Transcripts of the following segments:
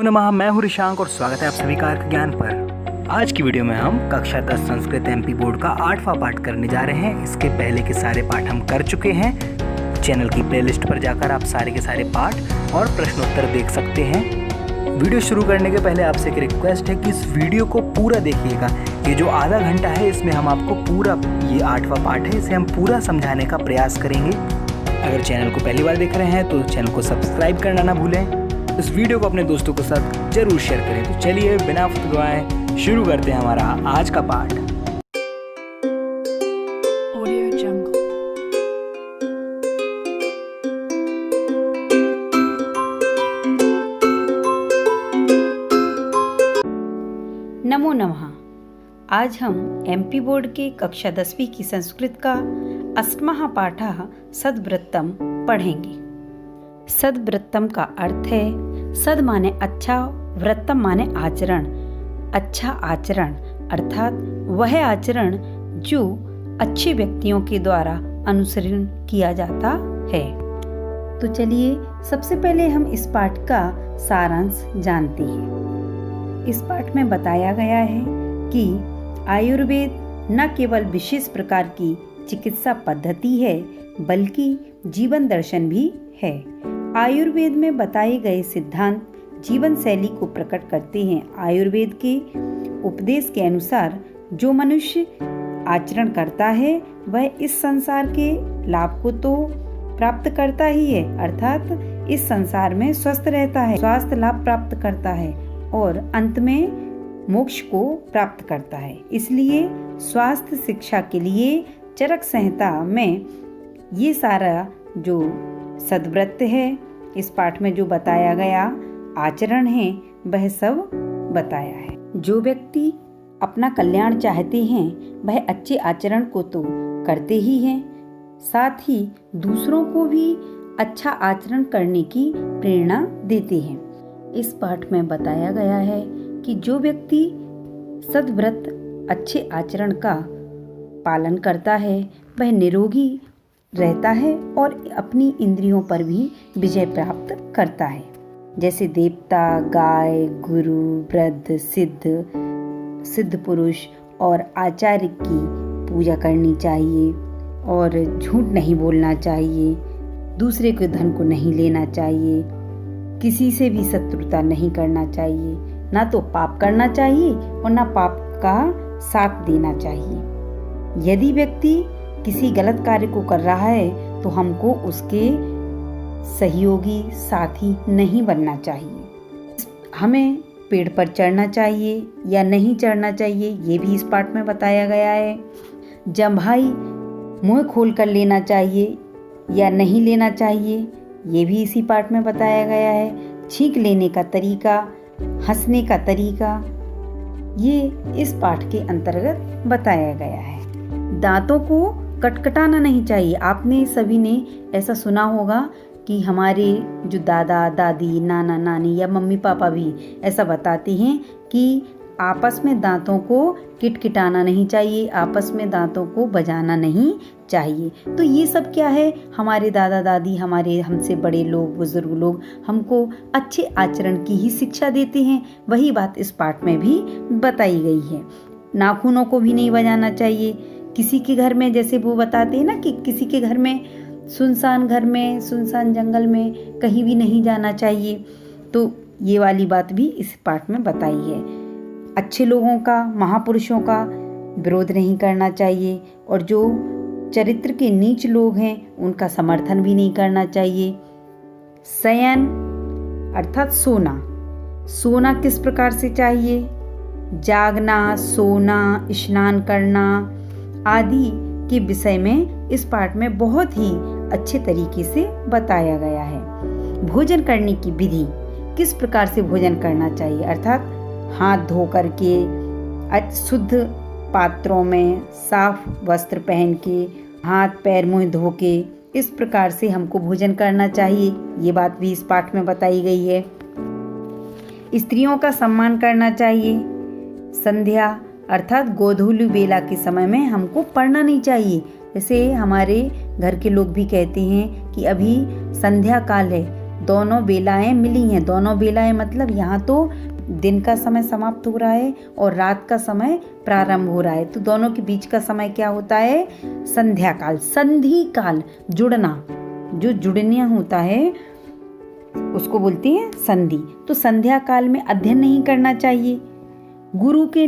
नमः। मैं हूँ ऋषांक और स्वागत है आप सभी का अर्क ज्ञान पर। आज की वीडियो में हम कक्षा 10 संस्कृत एमपी बोर्ड का 8वां पाठ करने जा रहे हैं। इसके पहले के सारे पाठ हम कर चुके हैं। चैनल की प्लेलिस्ट पर जाकर आप सारे के सारे पाठ और प्रश्नोत्तर देख सकते हैं। वीडियो शुरू करने के पहले आपसे एक रिक्वेस्ट है कि इस वीडियो को पूरा देखिएगा। ये जो आधा घंटा है इसमें हम आपको पूरा, ये 8वां पाठ है, इसे हम पूरा समझाने का प्रयास करेंगे। अगर चैनल को पहली बार देख रहे हैं तो चैनल को सब्सक्राइब करना ना भूलें। इस वीडियो को अपने दोस्तों के साथ जरूर शेयर करें। तो चलिए बिना वक्त गवाए शुरू करते हैं हमारा आज का पाठ। Audio Jungle। नमो नमः। आज हम एमपी बोर्ड के कक्षा 10वीं की संस्कृत का 8वां पाठ सद्वृत्तम पढ़ेंगे। सद्वृत्तम का अर्थ है, सद माने अच्छा, वृत्तम माने आचरण। अच्छा आचरण अर्थात वह आचरण जो अच्छे व्यक्तियों के द्वारा अनुसरण किया जाता है। तो चलिए सबसे पहले हम इस पाठ का सारांश जानते हैं। इस पाठ में बताया गया है कि आयुर्वेद न केवल विशेष प्रकार की चिकित्सा पद्धति है बल्कि जीवन दर्शन भी है। आयुर्वेद में बताए गए सिद्धांत जीवन शैली को प्रकट करते हैं। आयुर्वेद के उपदेश के अनुसार जो मनुष्य आचरण करता है वह इस संसार के लाभ को तो प्राप्त करता ही है, अर्थात इस संसार में स्वस्थ रहता है, स्वास्थ्य लाभ प्राप्त करता है और अंत में मोक्ष को प्राप्त करता है। इसलिए स्वास्थ्य शिक्षा के लिए चरक संहिता में ये सारा जो सद्व्रत है, इस पाठ में जो बताया गया आचरण है, वह सब बताया है। जो व्यक्ति अपना कल्याण चाहते हैं वह अच्छे आचरण को तो करते ही हैं, साथ ही दूसरों को भी अच्छा आचरण करने की प्रेरणा देते हैं। इस पाठ में बताया गया है कि जो व्यक्ति सद्व्रत अच्छे आचरण का पालन करता है वह निरोगी रहता है और अपनी इंद्रियों पर भी विजय प्राप्त करता है। जैसे देवता, गाय, गुरु, वृद्ध, सिद्ध पुरुष और आचार्य की पूजा करनी चाहिए और झूठ नहीं बोलना चाहिए, दूसरे के धन को नहीं लेना चाहिए, किसी से भी शत्रुता नहीं करना चाहिए, ना तो पाप करना चाहिए और ना पाप का साथ देना चाहिए। यदि व्यक्ति किसी गलत कार्य को कर रहा है तो हमको उसके सहयोगी साथी नहीं बनना चाहिए। हमें पेड़ पर चढ़ना चाहिए या नहीं चढ़ना चाहिए ये भी इस पाठ में बताया गया है। जम्भाई मुंह खोल कर लेना चाहिए या नहीं लेना चाहिए ये भी इसी पाठ में बताया गया है। छींक लेने का तरीका, हंसने का तरीका, ये इस पाठ के अंतर्गत बताया गया है। दांतों को कटकटाना नहीं चाहिए। आपने सभी ने ऐसा सुना होगा कि हमारे जो दादा दादी, नाना नानी या मम्मी पापा भी ऐसा बताते हैं कि आपस में दांतों को किटकिटाना नहीं चाहिए, आपस में दांतों को बजाना नहीं चाहिए। तो ये सब क्या है, हमारे दादा दादी, हमारे हमसे बड़े लोग, बुजुर्ग लोग हमको अच्छे आचरण की ही शिक्षा देते हैं। वही बात इस पाठ में भी बताई गई है। नाखूनों को भी नहीं बजाना चाहिए। किसी के घर में, जैसे वो बताते हैं ना कि किसी के घर में, सुनसान घर में, सुनसान जंगल में कहीं भी नहीं जाना चाहिए, तो ये वाली बात भी इस पाठ में बताई है। अच्छे लोगों का, महापुरुषों का विरोध नहीं करना चाहिए और जो चरित्र के नीच लोग हैं उनका समर्थन भी नहीं करना चाहिए। शयन अर्थात सोना, सोना किस प्रकार से चाहिए, जागना, सोना, स्नान करना आदि के विषय में इस पाठ में बहुत ही अच्छे तरीके से बताया गया है। भोजन करने की विधि, किस प्रकार से भोजन करना चाहिए, अर्थात हाथ धो करके, शुद्ध पात्रों में, साफ वस्त्र पहन के, हाथ पैर मुंह धो के, इस प्रकार से हमको भोजन करना चाहिए। ये बात भी इस पाठ में बताई गई है। स्त्रियों का सम्मान करना चाहिए। संध्या अर्थात गोधूली बेला के समय में हमको पढ़ना नहीं चाहिए। जैसे हमारे घर के लोग भी कहते हैं कि अभी संध्या काल है, दोनों बेलाएं मिली हैं। दोनों बेलाएं मतलब यहाँ तो दिन का समय समाप्त हो रहा है और रात का समय प्रारंभ हो रहा है, तो दोनों के बीच का समय क्या होता है? संध्या काल। संधि काल, जुड़ना, जो जुड़ने होता है उसको बोलते हैं संधि। तो संध्या काल में अध्ययन नहीं करना चाहिए। गुरु के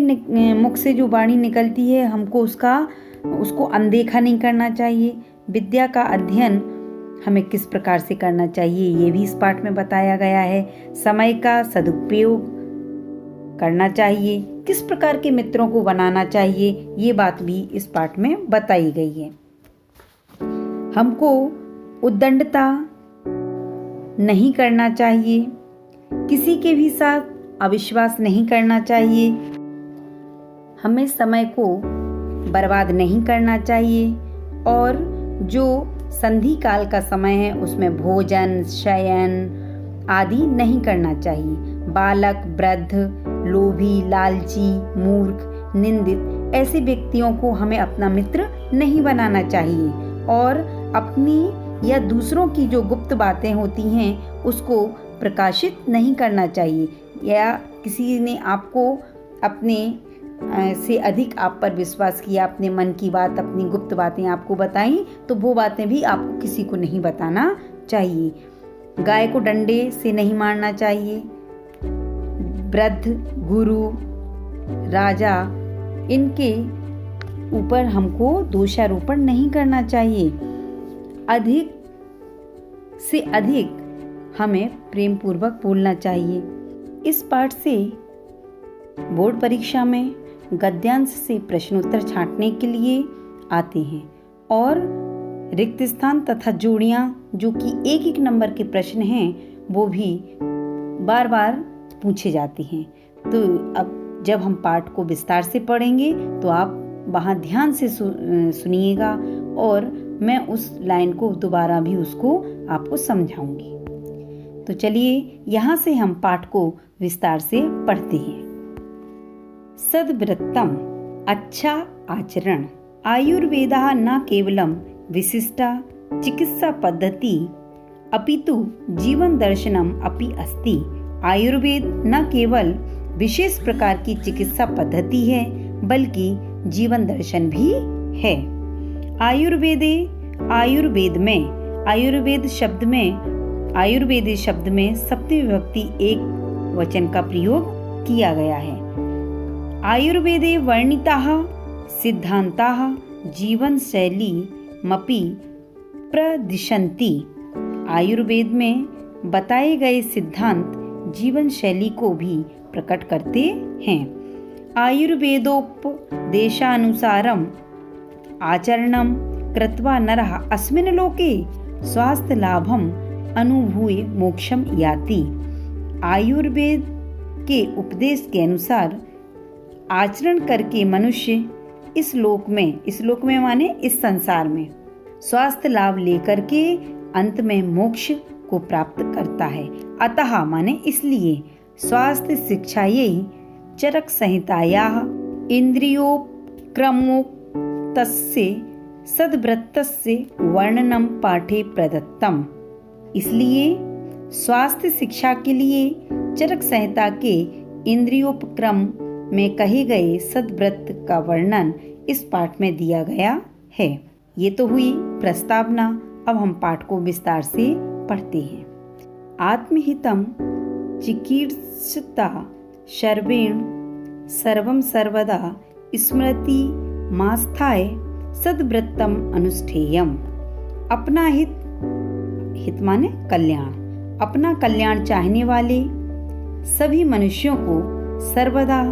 मुख से जो वाणी निकलती है हमको उसको अनदेखा नहीं करना चाहिए। विद्या का अध्ययन हमें किस प्रकार से करना चाहिए ये भी इस पाठ में बताया गया है। समय का सदुपयोग करना चाहिए, किस प्रकार के मित्रों को बनाना चाहिए ये बात भी इस पाठ में बताई गई है। हमको उद्दंडता नहीं करना चाहिए, किसी के भी साथ अविश्वास नहीं करना चाहिए, हमें समय को बर्बाद नहीं करना चाहिए और जो संधि काल का समय है उसमें भोजन, शयन आदि नहीं करना चाहिए। बालक, वृद्ध, लोभी, लालची, मूर्ख, निंदित ऐसे व्यक्तियों को हमें अपना मित्र नहीं बनाना चाहिए और अपनी या दूसरों की जो गुप्त बातें होती हैं उसको प्रकाशित नहीं करना चाहिए। या किसी ने आपको अपने से अधिक आप पर विश्वास किया, अपने मन की बात, अपनी गुप्त बातें आपको बताई, तो वो बातें भी आपको किसी को नहीं बताना चाहिए। गाय को डंडे से नहीं मारना चाहिए। वृद्ध, गुरु, राजा, इनके ऊपर हमको दोषारोपण नहीं करना चाहिए। अधिक से अधिक हमें प्रेम पूर्वक बोलना चाहिए। इस पाठ से बोर्ड परीक्षा में गद्यांश से प्रश्नोत्तर छांटने के लिए आते हैं और रिक्त स्थान तथा जोड़ियां जो कि एक एक नंबर के प्रश्न हैं वो भी बार बार पूछे जाते हैं। तो अब जब हम पाठ को विस्तार से पढ़ेंगे तो आप वहाँ ध्यान से सुनिएगा और मैं उस लाइन को दोबारा भी उसको आपको समझाऊंगी। तो चलिए यहाँ से हम पाठ को विस्तार से पढ़ते हैं। सद्वृत्तम, अच्छा आचरण। आयुर्वेदा न केवलम विशिष्टा चिकित्सा पद्धति अपितु जीवन दर्शनम अपि अस्ति। आयुर्वेद न केवल विशेष प्रकार की चिकित्सा पद्धति है बल्कि जीवन दर्शन भी है। आयुर्वेद शब्द में सप्तमी विभक्ति एक वचन का प्रयोग किया गया है। आयुर्वेदे वर्णिताः सिद्धान्ताः जीवन शैली मपि प्रदिशन्ति। आयुर्वेद में बताए गए सिद्धांत जीवन शैली को भी प्रकट करते हैं। आयुर्वेदोपदेशानुसारम आचरणं कृत्वा नरः अस्मिन् लोके स्वास्थ्य लाभम अनुभूय मोक्षम याति। आयुर्वेद के उपदेश के अनुसार आचरण करके मनुष्य इस लोक में माने इस संसार में स्वास्थ्य लाभ लेकर के अंत में मोक्ष को प्राप्त करता है। अतः माने इसलिए स्वास्थ्य शिक्षायै चरक संहितायाः इंद्रियोपक्रमोक्तस्य सद्वृत्तस्य वर्णनम पाठे प्रदत्तम। इसलिए स्वास्थ्य शिक्षा के लिए चरक संहिता के इंद्रियोपक्रम में कहे गए सद्व्रत का वर्णन इस पाठ में दिया गया है। ये तो हुई प्रस्तावना। अब हम पाठ को विस्तार से पढ़ते हैं। आत्महितम चिकीर्षता सर्वेण सर्वं सर्वदा स्मृति मास्थाय सद्व्रतम अनुष्ठेयम। अपना हित माने कल्याण, अपना कल्याण चाहने वाले सभी मनुष्यों को सर्वदा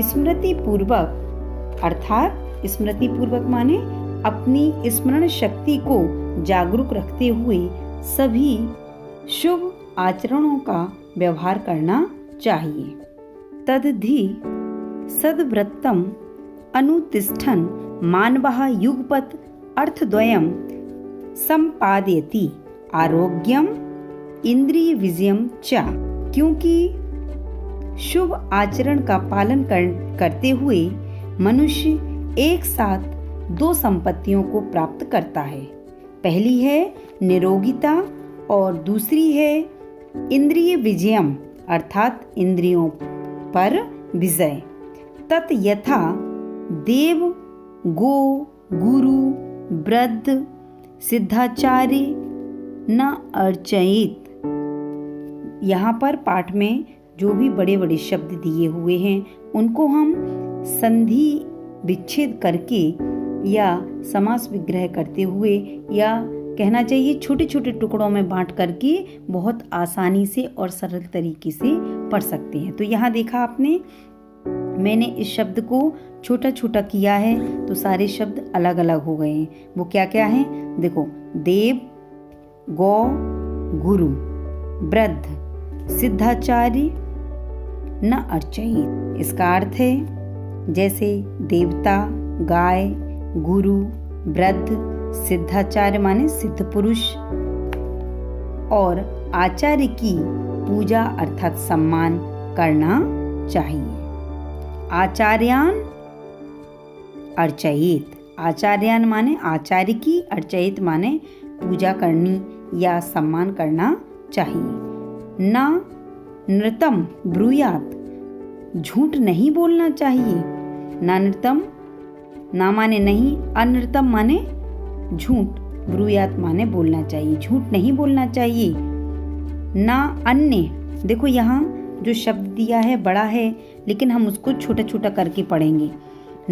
स्मृति पूर्वक, अर्थात स्मृति पूर्वक माने अपनी स्मरण शक्ति को जागरूक रखते हुए सभी शुभ आचरणों का व्यवहार करना चाहिए। तदधि सद्व्रतम अनुतिष्ठन् मानवः युगपत् अर्थद्वयं संपादयति आरोग्यम इंद्रिय विजयम च। क्योंकि शुभ आचरण का पालन करते हुए मनुष्य एक साथ दो संपत्तियों को प्राप्त करता है। पहली है निरोगिता और दूसरी है इंद्रिय विजयम अर्थात इंद्रियों पर विजय। तत् यथा देव गो गुरु वृद्ध सिद्धाचार्य न अर्चयित। यहाँ पर पाठ में जो भी बड़े बड़े शब्द दिए हुए हैं उनको हम संधि विच्छेद करके या समास विग्रह करते हुए या कहना चाहिए छोटे छोटे टुकड़ों में बांट करके बहुत आसानी से और सरल तरीके से पढ़ सकते हैं। तो यहाँ देखा आपने, मैंने इस शब्द को छोटा छोटा किया है तो सारे शब्द अलग अलग हो गए हैं। वो क्या क्या हैं देखो, देव गौ गुरु वृद्ध सिद्धाचार्य न अर्चयित। इसका अर्थ है जैसे देवता, गाय, गुरु, वृद्ध, सिद्धाचार्य माने सिद्ध पुरुष और आचार्य की पूजा अर्थात सम्मान करना चाहिए। आचार्यान अर्चयित, आचार्यान माने आचार्य की, अर्चयित माने पूजा करनी या सम्मान करना चाहिए। ना नृतम ब्रूयात, झूठ नहीं बोलना चाहिए। ना नृतम, ना माने नहीं, अनृतम माने झूठ, ब्रूयात माने बोलना चाहिए, झूठ नहीं बोलना चाहिए। ना अन्य, देखो यहाँ जो शब्द दिया है बड़ा है लेकिन हम उसको छोटा छोटा करके पढ़ेंगे।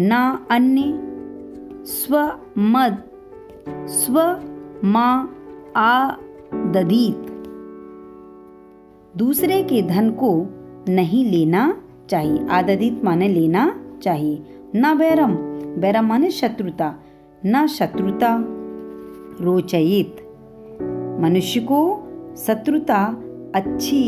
ना अन्य स्वमद स्व मा आददीत, दूसरे के धन को नहीं लेना चाहिए। आददित माने लेना चाहिए। ना बैरम, बैरम माने शत्रुता, ना शत्रुता रोचयित, मनुष्य को शत्रुता अच्छी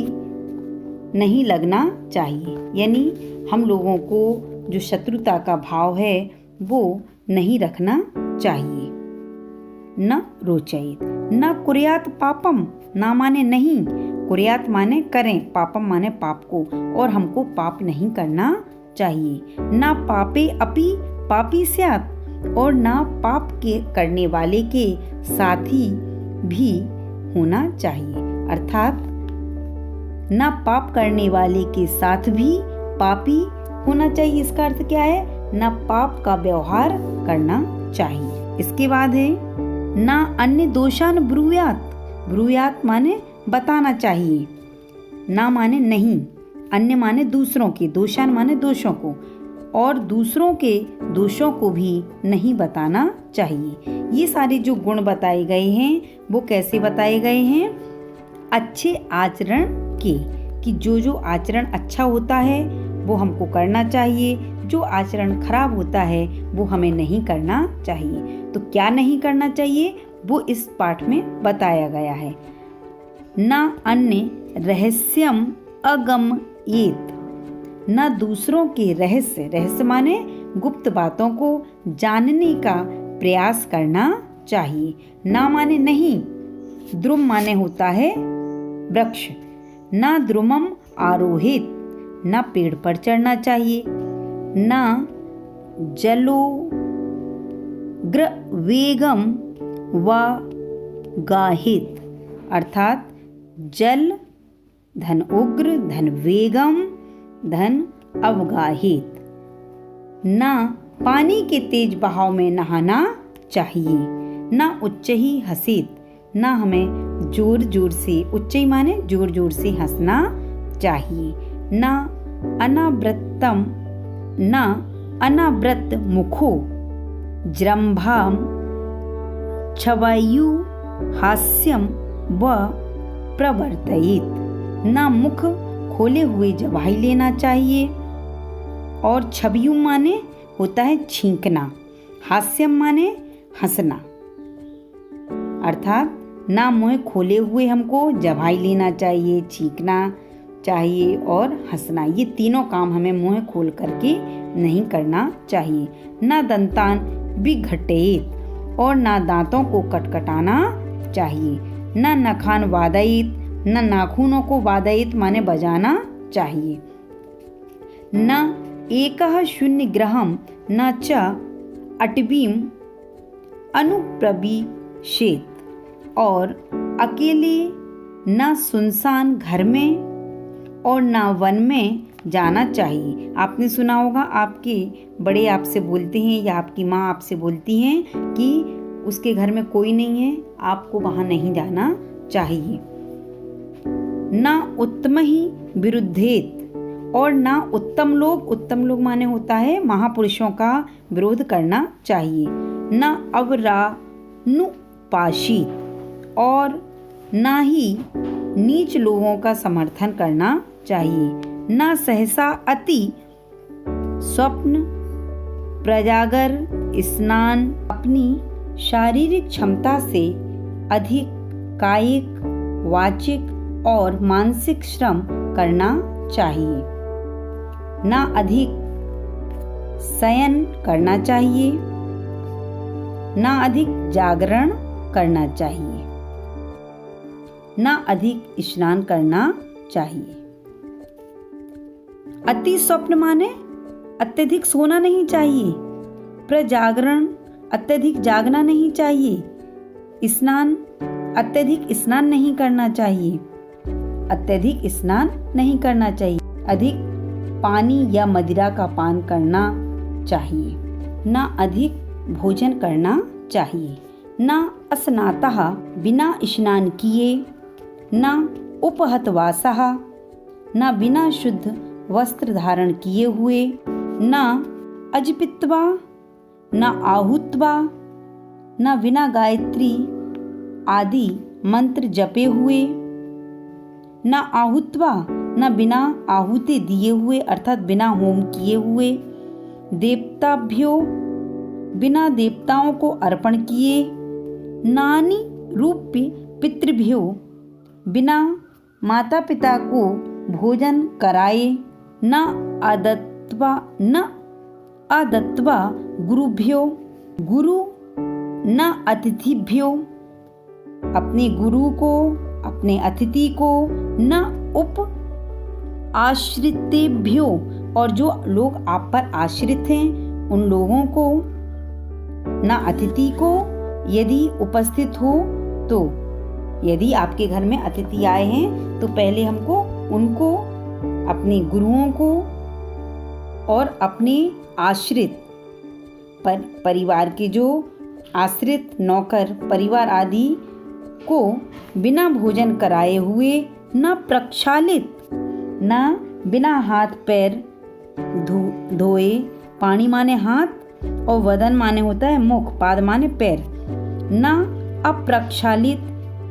नहीं लगना चाहिए। यानी हम लोगों को जो शत्रुता का भाव है वो नहीं रखना चाहिए। न रोचयित। न कुर्यात पापम, ना माने नहीं, कुर्यात माने करें, पापम माने पाप को, और हमको पाप नहीं करना चाहिए। ना पापे अपि पापी स्यात्, और ना पाप के करने वाले के साथी भी होना चाहिए। अर्थात ना पाप करने वाले के साथ भी पापी होना चाहिए। इसका अर्थ क्या है, ना पाप का व्यवहार करना चाहिए। इसके बाद है ना अन्य दोषान ब्रूयात, ब्रूयात माने बताना चाहिए। ना माने नहीं, अन्य माने दूसरों के, दोषान माने दोषों को, और दूसरों के दोषों को भी नहीं बताना चाहिए। ये सारे जो गुण बताए गए हैं वो कैसे बताए गए हैं, अच्छे आचरण के, कि जो जो आचरण अच्छा होता है वो हमको करना चाहिए, जो आचरण खराब होता है वो हमें नहीं करना चाहिए। तो क्या नहीं करना चाहिए वो इस पाठ में बताया गया है। ना अन्य रहस्यम अगमयेत, न दूसरों के रहस्य, रहस्य माने गुप्त बातों को जानने का प्रयास करना चाहिए। ना माने नहीं, द्रुम माने होता है वृक्ष, ना द्रुमम आरोहित, ना पेड़ पर चढ़ना चाहिए। ना जलोग्रवेगम व गाहित, अर्थात जल धन उग्र धन वेगम धन अवगाहित। ना पानी के तेज बहाव में नहाना चाहिए। ना उच्च ही हसीत, ना हमें जोर जोर से, उच्चई माने जोर जोर से हंसना चाहिए। ना अनावृत्तम, ना अनावृत मुखो जृंभाम छवायु हास्यम व प्रवर्तयित, ना मुख खोले हुए जवाही लेना चाहिए। और छवियु माने होता है छींकना, हास्यम माने हंसना, अर्थात ना मुंह खोले हुए हमको जवाही लेना चाहिए, छींकना चाहिए और हंसना, ये तीनों काम हमें मुंह खोल करके नहीं करना चाहिए। ना दंतान विघटेत, और ना दांतों को कटकटाना चाहिए। ना नखान वादयित, ना नाखूनों को वादयित माने बजाना चाहिए। ना एकः शून्य ग्रहम न च अटवीम अनुप्रविशेत, और अकेले ना सुनसान घर में और ना वन में जाना चाहिए। आपने सुना होगा, आपके बड़े आपसे बोलते हैं या आपकी माँ आपसे बोलती हैं कि उसके घर में कोई नहीं है, आपको वहाँ नहीं जाना चाहिए। ना उत्तम ही विरुद्धेत और ना उत्तम लोग माने होता है महापुरुषों का विरोध करना चाहिए। ना अवरानुपाशित और ना ही नीच लोगों का समर्थन करना चाहिए। ना सहसा अति स्वप्न प्रजागर स्नान अपनी शारीरिक क्षमता से अधिक कायिक वाचिक और मानसिक श्रम करना चाहिए। ना अधिक शयन करना चाहिए, ना अधिक जागरण करना चाहिए, ना अधिक स्नान करना चाहिए। अति स्वप्न माने अत्यधिक सोना नहीं चाहिए, प्रजागरण अत्यधिक जागना नहीं चाहिए, स्नान अत्यधिक स्नान नहीं करना चाहिए, अत्यधिक स्नान नहीं करना चाहिए, अधिक पानी या मदिरा का पान करना चाहिए, ना अधिक भोजन करना चाहिए, ना अस्नातः बिना स्नान किए, ना उपहतवासः ना बिना शुद्ध वस्त्र धारण किए हुए, ना अजपित्वा ना आहुत्वा ना बिना गायत्री आदि मंत्र जपे हुए, ना आहुत्वा ना बिना आहुति दिए हुए अर्थात बिना होम किए हुए, देवताभ्यो बिना देवताओं को अर्पण किए, नानी रूपी पितृभ्यो बिना माता पिता को भोजन कराए, न आदत्वा गुरुभ्यो गुरु न अतिथिभ्यो अपने गुरु को अपने अतिथि को, न उप आश्रितेभ्यो और जो लोग आप पर आश्रित हैं उन लोगों को, न अतिथि को यदि उपस्थित हो तो। यदि आपके घर में अतिथि आए हैं तो पहले हमको उनको, अपने गुरुओं को और अपने आश्रित परिवार के जो आश्रित नौकर परिवार आदि को बिना भोजन कराए हुए, न प्रक्षालित न बिना हाथ पैर धोए, पानी माने हाथ और वदन माने होता है मुख, पाद माने पैर, न अप्रक्षालित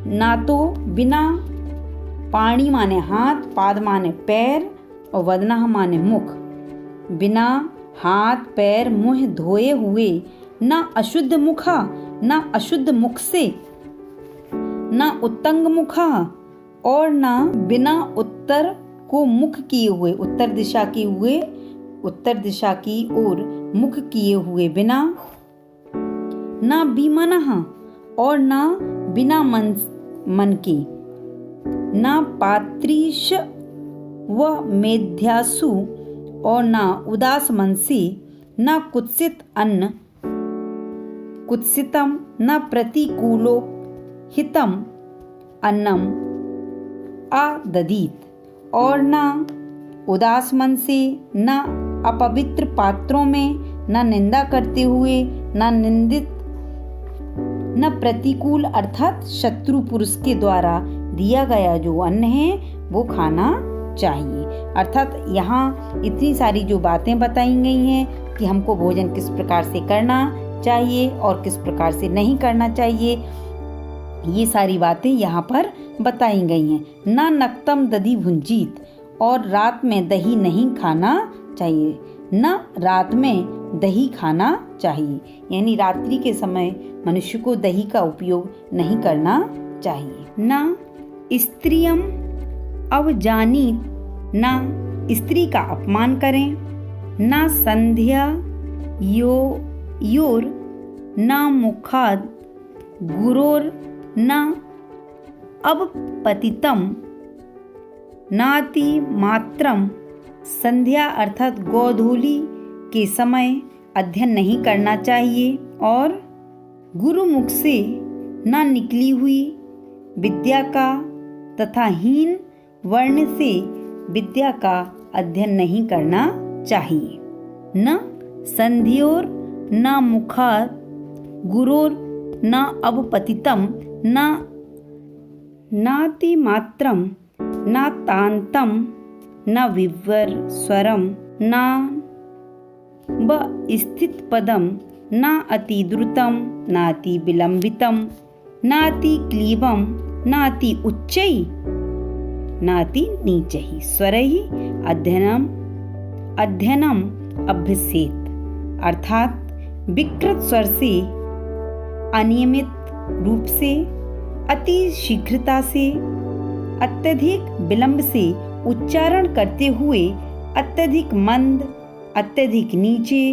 ना तो बिना पानी माने हाथ, पाद माने पैर और वदना माने मुख, बिना हाथ पैर मुंह धोए हुए, न अशुद्ध मुखा न अशुद्ध मुख से, न उत्तंग मुखा और न बिना उत्तर को मुख किए हुए, उत्तर दिशा की ओर मुख किए हुए बिना, न विमनः और न बिना मन के, न पात्रीश व मेध्यासु और न उदास मन से, न कुत्सित अन्न कुत्सितम न प्रतिकूलो हितम अन्नम आददीत और न उदास मन से, न अपवित्र पात्रों में, न निंदा करते हुए, न निंदित, न प्रतिकूल अर्थात शत्रु पुरुष के द्वारा दिया गया जो अन्न है वो खाना चाहिए। अर्थात यहाँ इतनी सारी जो बातें बताई गई हैं कि हमको भोजन किस प्रकार से करना चाहिए और किस प्रकार से नहीं करना चाहिए, ये सारी बातें यहाँ पर बताई गई हैं। ना नक्तम दधि भुंजीत और रात में दही नहीं खाना चाहिए, न रात में दही खाना चाहिए, यानी रात्रि के समय मनुष्य को दही का उपयोग नहीं करना चाहिए। न स्त्रियम अवजानीत, न स्त्री का अपमान करें, न संध्या योर न मुखाद गुरोर न अवपतितम नाति मात्रम, संध्या अर्थात गोधूली के समय अध्ययन नहीं करना चाहिए और गुरुमुख से न निकली हुई विद्या का तथा हीन वर्ण से विद्या का अध्ययन नहीं करना चाहिए। न संध्योर न मुखात् गुरोर न अवपतितम न नातिमात्रम न तांतम न विवर स्वरम न स्थित पदम न अति द्रुतम न अति विलंबितम न अति क्लीबम न अति उच्चै न अति नीचै स्वरैः अध्ययनम अभ्यसेत। अर्थात विकृत स्वर से, अनियमित रूप से, अति शीघ्रता से, अत्यधिक विलंब से उच्चारण करते हुए अत्यधिक मंद, अत्यधिक नीचे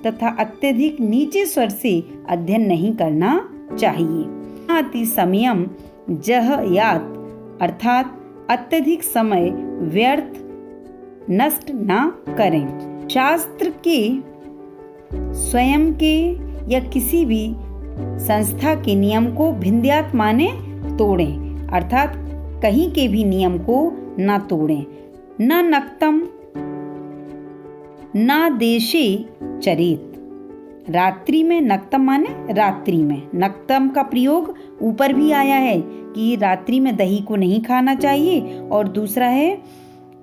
तथा अत्यधिक नीचे स्वर से अध्ययन नहीं करना चाहिए। अति समयम जहयात, अर्थात अत्यधिक समय व्यर्थ नष्ट ना करें। शास्त्र के, स्वयं के या किसी भी संस्था के नियम को भिन्द्यात माने तोड़ें, अर्थात कहीं के भी नियम को ना तोड़ें। न नक्तम न देशे चरित, रात्रि में, नक्तम माने रात्रि में, नक्तम का प्रयोग ऊपर भी आया है कि रात्रि में दही को नहीं खाना चाहिए, और दूसरा है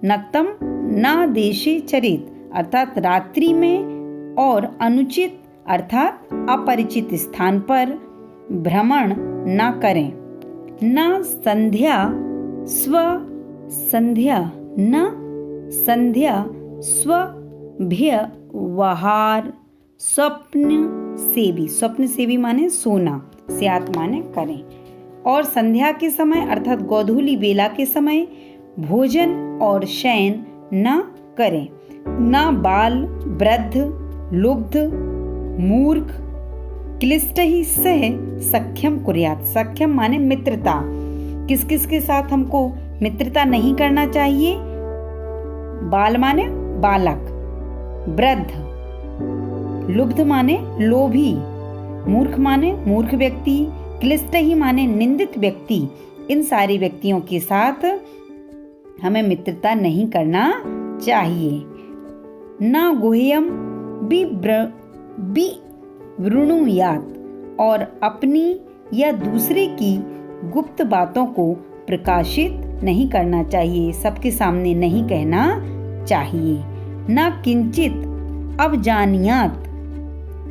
नक्तम न देशे चरित, अर्थात रात्रि में और अनुचित अर्थात अपरिचित स्थान पर भ्रमण न करें। न संध्या व्यवहार स्वप्न सेवी माने सोना, स्यात माने करें। और संध्या के समय अर्थात गोधूली बेला के समय भोजन और शयन न करें। न बाल, वृद्ध, लुब्ध, मूर्ख, क्लिष्टहि सह सख्यम कुर्यात्। सख्यम माने मित्रता, किस किस के साथ हमको मित्रता नहीं करना चाहिए। बाल माने बालक, वृद्ध, लुब्ध माने लोभी, मूर्ख माने मूर्ख व्यक्ति, क्लिष्टहि माने निंदित व्यक्ति। इन सारे व्यक्तियों के साथ हमें मित्रता नहीं करना चाहिए। न गुह्यम विवृणुयात्, और अपनी या दूसरे की गुप्त बातों को प्रकाशित नहीं करना चाहिए, सबके सामने नहीं कहना चाहिए। न किंचित अवजानियात,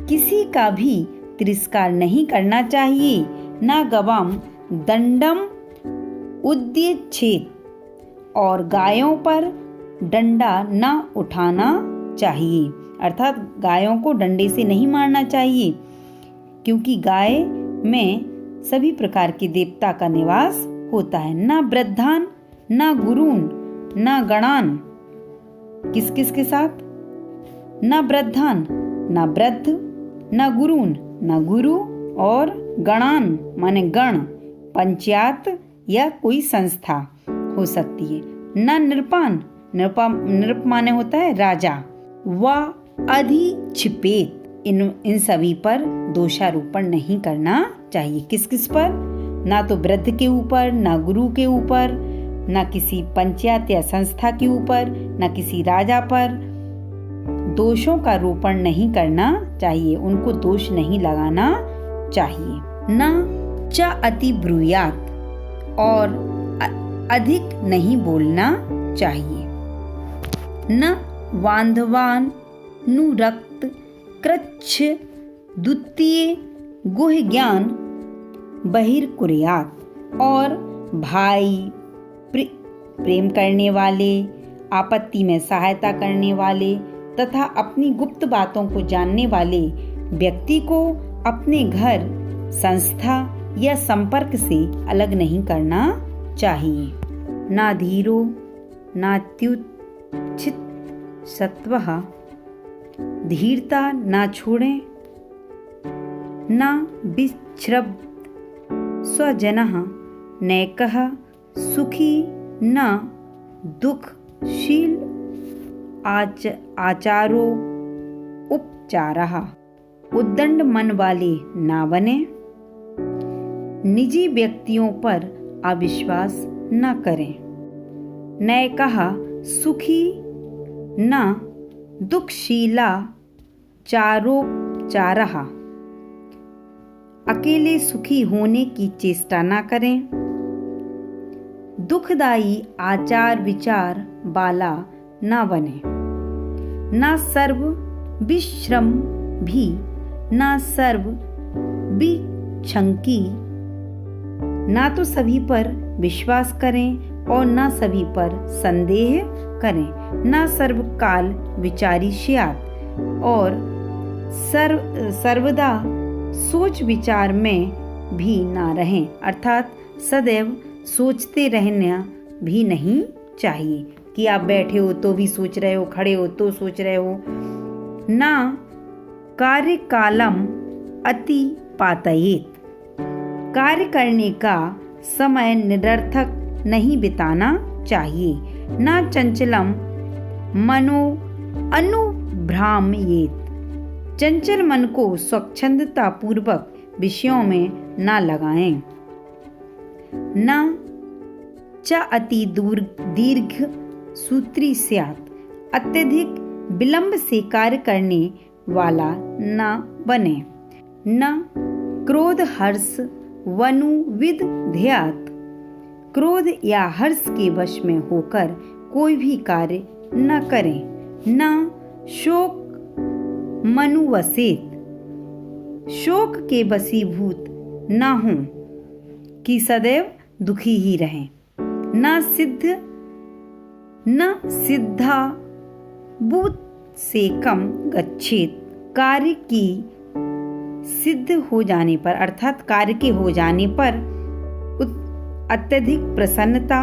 किसी का भी तिरस्कार नहीं करना चाहिए। न गवाम दंडम उद्यच्छेद, और गायों पर डंडा न उठाना चाहिए, अर्थात गायों को डंडे से नहीं मारना चाहिए, क्योंकि गाय में सभी प्रकार के देवता का निवास होता है। न वृद्धान न गुरून् न गणान, किस किस के साथ, न वृद्धान न वृद्ध, न गुरून् न गुरु, और गणान माने गण, पंचायत या कोई संस्था हो सकती है। न नृपान, नृप माने होता है राजा, व अधिक्षिपेत, इन सभी पर दोषारोपण नहीं करना चाहिए। किस किस पर, ना तो वृद्ध के ऊपर, ना गुरु के ऊपर, ना किसी पंचायत या संस्था के ऊपर, ना किसी राजा पर दोषों का रोपण नहीं करना चाहिए, उनको दोष नहीं लगाना चाहिए। न च अति ब्रूयात, और अधिक नहीं बोलना चाहिए। न वांधवान नुरक्त कृच्छ द्वितीय गुह ज्ञान बहिर्कुर्यात्, और भाई, प्रेम करने वाले, आपत्ति में सहायता करने वाले तथा अपनी गुप्त बातों को जानने वाले व्यक्ति को अपने घर, संस्था या संपर्क से अलग नहीं करना चाहिए। ना धीरो नात्युच्छित सत्वः, धीरता ना छोड़ें। न विच्छ्रब्द स्वजनः नैकः सुखी न दुःखशील आचारो उपचारः, उद्दंड मन वाले ना बने। निजी व्यक्तियों पर अविश्वास न करें। नए कहा सुखी न दुखशीला चारोपचारः, अकेले सुखी होने की चेष्टा न करें। दुखदायी आचार विचार वाला न बने। न सर्व विश्रम भी न सर्व विशंकी, ना तो सभी पर विश्वास करें और न सभी पर संदेह करें। न सर्वकाल विचारी स्यात्, और सर्वदा सोच विचार में भी ना रहें, अर्थात सदैव सोचते रहना भी नहीं चाहिए कि आप बैठे हो तो भी सोच रहे हो, खड़े हो तो सोच रहे हो। ना कार्य कालम अति पातयेत, कार्य करने का समय निरर्थक नहीं बिताना चाहिए। ना चंचलम मनो अनुभ्रामयेत, चंचल मन को स्वच्छंदता पूर्वक विषयों में ना लगाएं। न च अति दीर्घ सूत्री स्यात्, अत्यधिक विलंब से कार्य करने वाला न बने। न क्रोध हर्ष वनुविद ध्यात्, क्रोध या हर्ष के वश में होकर कोई भी कार्य न करें। न शोक मनुवसेत, शोक के वशीभूत न हों कि सदैव दुखी ही रहें। न सिद्धा भूत से कम गच्छेत, कार्य की सिद्ध हो जाने पर अर्थात कार्य के हो जाने पर अत्यधिक प्रसन्नता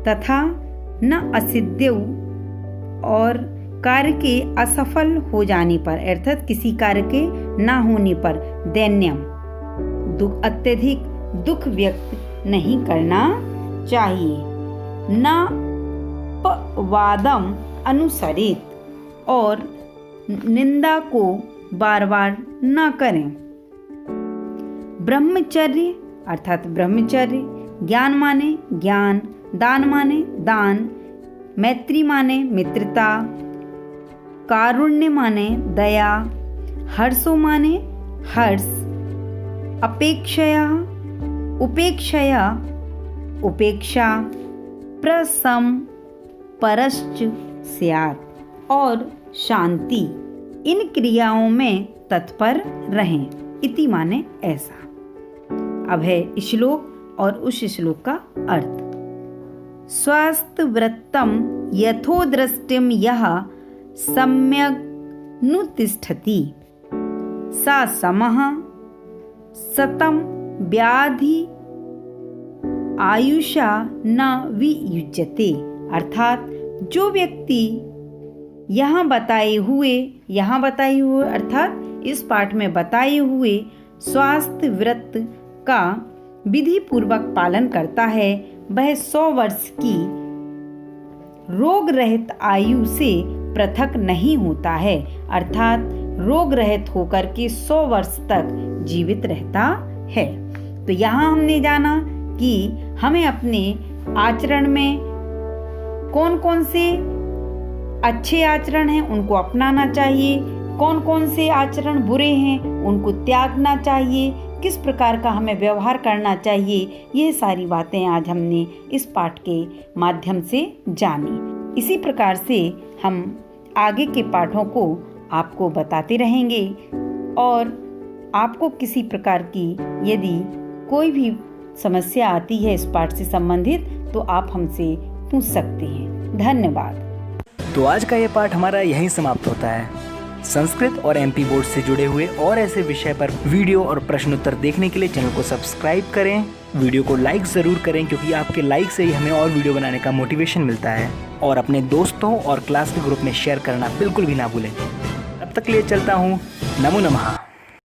तथा न असिद्ध्यौ, और कार्य के असफल हो जाने पर अर्थात किसी कार्य के न होने पर दैन्यम, अत्यधिक दुख व्यक्त नहीं करना चाहिए। न अपवादम अनुसरेत, और निंदा को बार बार न करें। ब्रह्मचर्य अर्थात ब्रह्मचर्य, ज्ञान माने ज्ञान, दान माने दान, मैत्री माने मित्रता, कारुण्य माने दया, हर्षो माने हर्ष, उपेक्षया उपेक्षा, प्रसम परश्च स्यात्, और शांति, इन क्रियाओं में तत्पर रहें। इति माने ऐसा। अब है श्लोक और उस श्लोक का अर्थ। स्वास्थ्य वृत्तम यथोदृष्टिम यह सम्यग् नुतिष्ठति, सा समः सतम व्याधि आयुषा न वियुज्यते, अर्थात जो व्यक्ति यहाँ बताए हुए अर्थात इस पाठ में बताए हुए स्वास्थ्य व्रत का विधि पूर्वक पालन करता है, वह 100 वर्ष की रोग रहित आयु से पृथक नहीं होता है, अर्थात रोग रहित होकर के 100 वर्ष तक जीवित रहता है। तो यहाँ हमने जाना कि हमें अपने आचरण में कौन कौन से अच्छे आचरण हैं उनको अपनाना चाहिए, कौन कौन से आचरण बुरे हैं उनको त्यागना चाहिए, किस प्रकार का हमें व्यवहार करना चाहिए, ये सारी बातें आज हमने इस पाठ के माध्यम से जानी। इसी प्रकार से हम आगे के पाठों को आपको बताते रहेंगे, और आपको किसी प्रकार की यदि कोई भी समस्या आती है इस पाठ से संबंधित तो आप हमसे पूछ सकते हैं। धन्यवाद। तो आज का ये पाठ हमारा यहीं समाप्त होता है। संस्कृत और एमपी बोर्ड से जुड़े हुए और ऐसे विषय पर वीडियो और प्रश्न उत्तर देखने के लिए चैनल को सब्सक्राइब करें, वीडियो को लाइक ज़रूर करें क्योंकि आपके लाइक से ही हमें और वीडियो बनाने का मोटिवेशन मिलता है, और अपने दोस्तों और क्लास के ग्रुप में शेयर करना बिल्कुल भी ना भूलें। तब तक के लिए चलता हूँ। नमो नमः।